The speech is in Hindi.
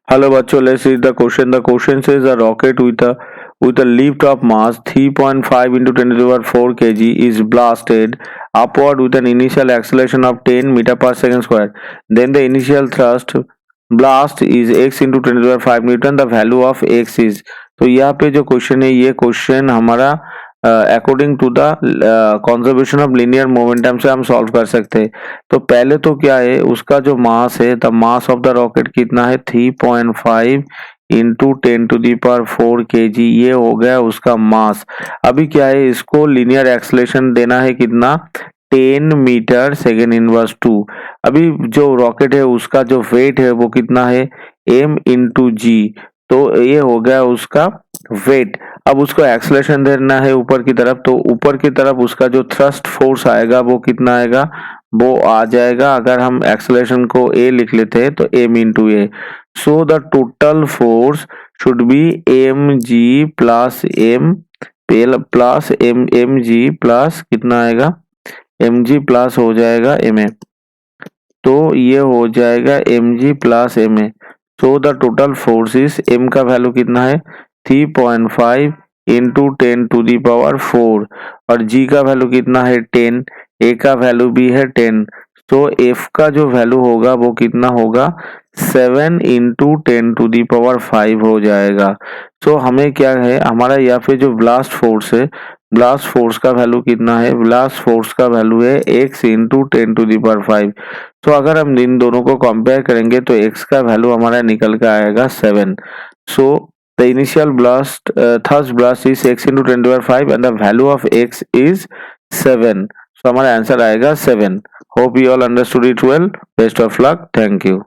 Hello bachcho, let's read the question. The question says a rocket with a lift of mass 3.5 into 10 to the power 4 kg is blasted upward with an initial acceleration of 10 meter per second square. Then the initial thrust blast is x into 10 to the power 5 Newton. The value of x is, तो यहाँ पे जो क्वेश्चन है ये क्वेश्चन हमारा according to the conservation of linear momentum से हम सॉल्व कर सकते हैं। तो पहले तो क्या है, उसका जो मास है, the mass of the rocket कितना है 3.5 into 10 to the power 4 kg, ये हो गया उसका मास। अभी क्या है, इसको लीनियर एक्सलेशन देना है कितना 10 मीटर सेकेंड इनवर्स 2। अभी जो रॉकेट है उसका जो वेट है वो कितना है m इंटू जी, तो ये हो गया उसका वेट। अब उसको एक्सलेशन देना है ऊपर की तरफ, तो ऊपर की तरफ उसका जो थ्रस्ट फोर्स आएगा वो कितना आएगा, वो आ जाएगा, अगर हम एक्सलेशन को a लिख लेते हैं तो m into A. So the total force should be M G plus M plus M G plus कितना आएगा, एम जी प्लस हो जाएगा एम ए, तो ये हो जाएगा M G plus M A. So the total force is, M का वैल्यू कितना है 3.5 इंटू 10 टू दी पावर 4 और जी का वैल्यू कितना है 10, ए का वैल्यू भी है 10। तो एफ का जो वैल्यू होगा वो कितना होगा 7 इंटू 10 टू दी पावर 5 हो जाएगा। तो हमें क्या है, हमारा यहाँ पे जो ब्लास्ट फोर्स है, ब्लास्ट फोर्स का वैल्यू कितना है, ब्लास्ट फोर्स का वैल्यू है x into 10 to the power 5। तो अगर हम इन दोनों को कंपेयर करेंगे तो x का वैल्यू हमारा निकल के आएगा 7। So the initial blast thrust blast is x into 10 to the power 5 and the value of x is 7। सो हमारा आंसर आएगा 7। Hope you all understood it well. Best of luck. Thank you.